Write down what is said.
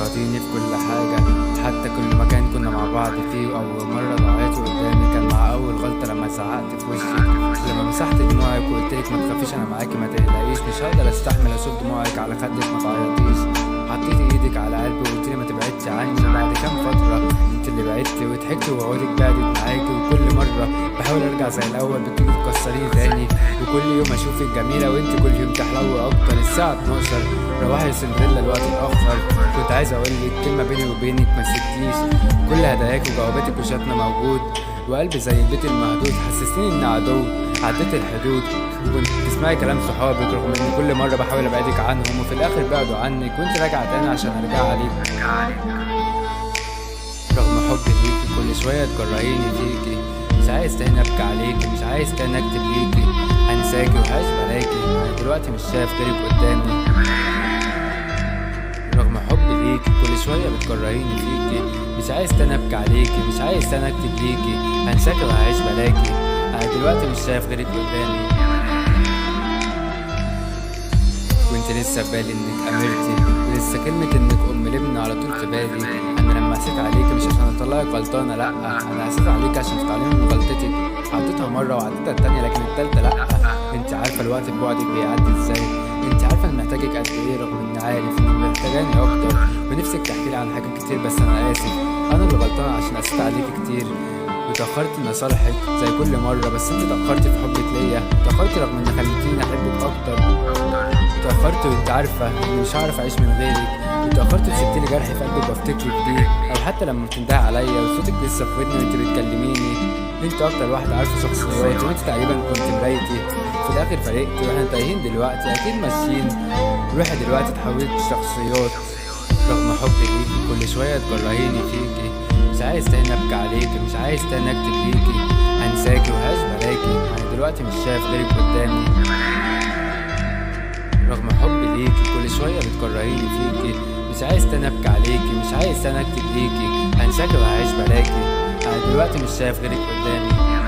بتراضيني في كل حاجة، حتى كل مكان كنا مع بعض فيه. وأول مرة ضاعت قدامي كان مع أول غلطة لما زعقت في وشي، لما مسحت دموعك وقلتلك ما تخافيش أنا معاكي ما تقلقيش، مش هقدر أستحمل أشوف دموعك على خدك ما تعيطيش. حطيتي إيدك على قلبي وقلتلي ما تبعدش عني. بعد كام فترة انت اللي بعدتي وضحكتي وعودك بعدت معاكي، وكل مرة بحاول أرجع زي الأول بتيجي تكسريني تاني. وكل يوم أشوفك جميلة وانت كل يوم تحلوي أكتر. الساعة 12 روحي يا سندريلا الوقت اتأخر. كنت عايز أقولك كلمة بيني وبينك ما سبتيش، كل هداياك وجواباتك وشاتنا موجود، وقلبي زي البيت المهدود. حسستيني إني عدو عديت الحدود، وكنت تسمعي كلام صحابك رغم إن كل مرة بحاول أبعدك عنهم وفي الآخر بعدوا عنك، وانت راجعة تاني عشان أرجع عليك. رغم حبي ليكي كل شوية تكرهيني فيكي، مش عايز تاني أبكي عليكي، مش عايز تاني أكتب ليكي، هنساكي وهعيش بلاكي. أنا دلوقتي مش شايف غيرك قدامي. رغم حبي ليكي كل شوية بتكرهيني فيكي، مش عايز تاني أبكي عليكي، مش عايز تاني أكتب ليكي، هنساكي وهعيش بلاكي. أنا دلوقتي مش شايف غيرك قدامي. وانت لسه في بالي انك امرتي، ولسه كلمة انك ام لابن على طول في بالي. انا لما قسيت عليكي مش عشان اطلعك غلطانة، لا انا قسيت عليكي عشان تتعلمي من غلطتك. عديتها مرة وعديتها التانية لكن التالتة لا. انت عارفة الوقت ببعدك بيعدي ازاي، انت عارفة اني محتاجك قد ايه، رغم اني عارف انك محتاجاني اكتر ونفسك تحكيلي عن حاجات كتير. بس انا اسف، انا اللي غلطانة عشان قسيت عليكي كتير وتأخرت إني أصالحك زي كل مرة. بس انت تأخرتي في حبك ليا، تأخرتي رغم إنك خليتيني أحبك أكتر. اتأخرت وانت عارفة اني مش هعرف اعيش من غيرك، واتأخرت وسبتيلي جرحي في قلبي بفتكرك بيه، او حتى لما بتندهي عليا وصوتك لسه في ودني وانت بتكلميني. انت اكتر واحدة عارفة شخصياتي، وانت تقريبا كنت مرايتي. في الاخر فرقتي واحنا تايهين دلوقتي، اكيد ماشيين روحي دلوقتي اتحولت لشخصيات. رغم حبي ليكي كل شوية تكرهيني فيكي، مش عايز تاني ابكي عليكي، مش عايز تاني اكتب ليكي، هنساكي وهعيش بلاكي. انا دلوقتي مش شايف غيرك قدامي. رغم حبي ليكي كل شوية بتكرهيني فيكي، مش عايز تاني ابكي عليكي، مش عايز تاني اكتب ليكي، هنساكي وهعيش بلاكي. انا دلوقتي مش شايف غيرك قدامي.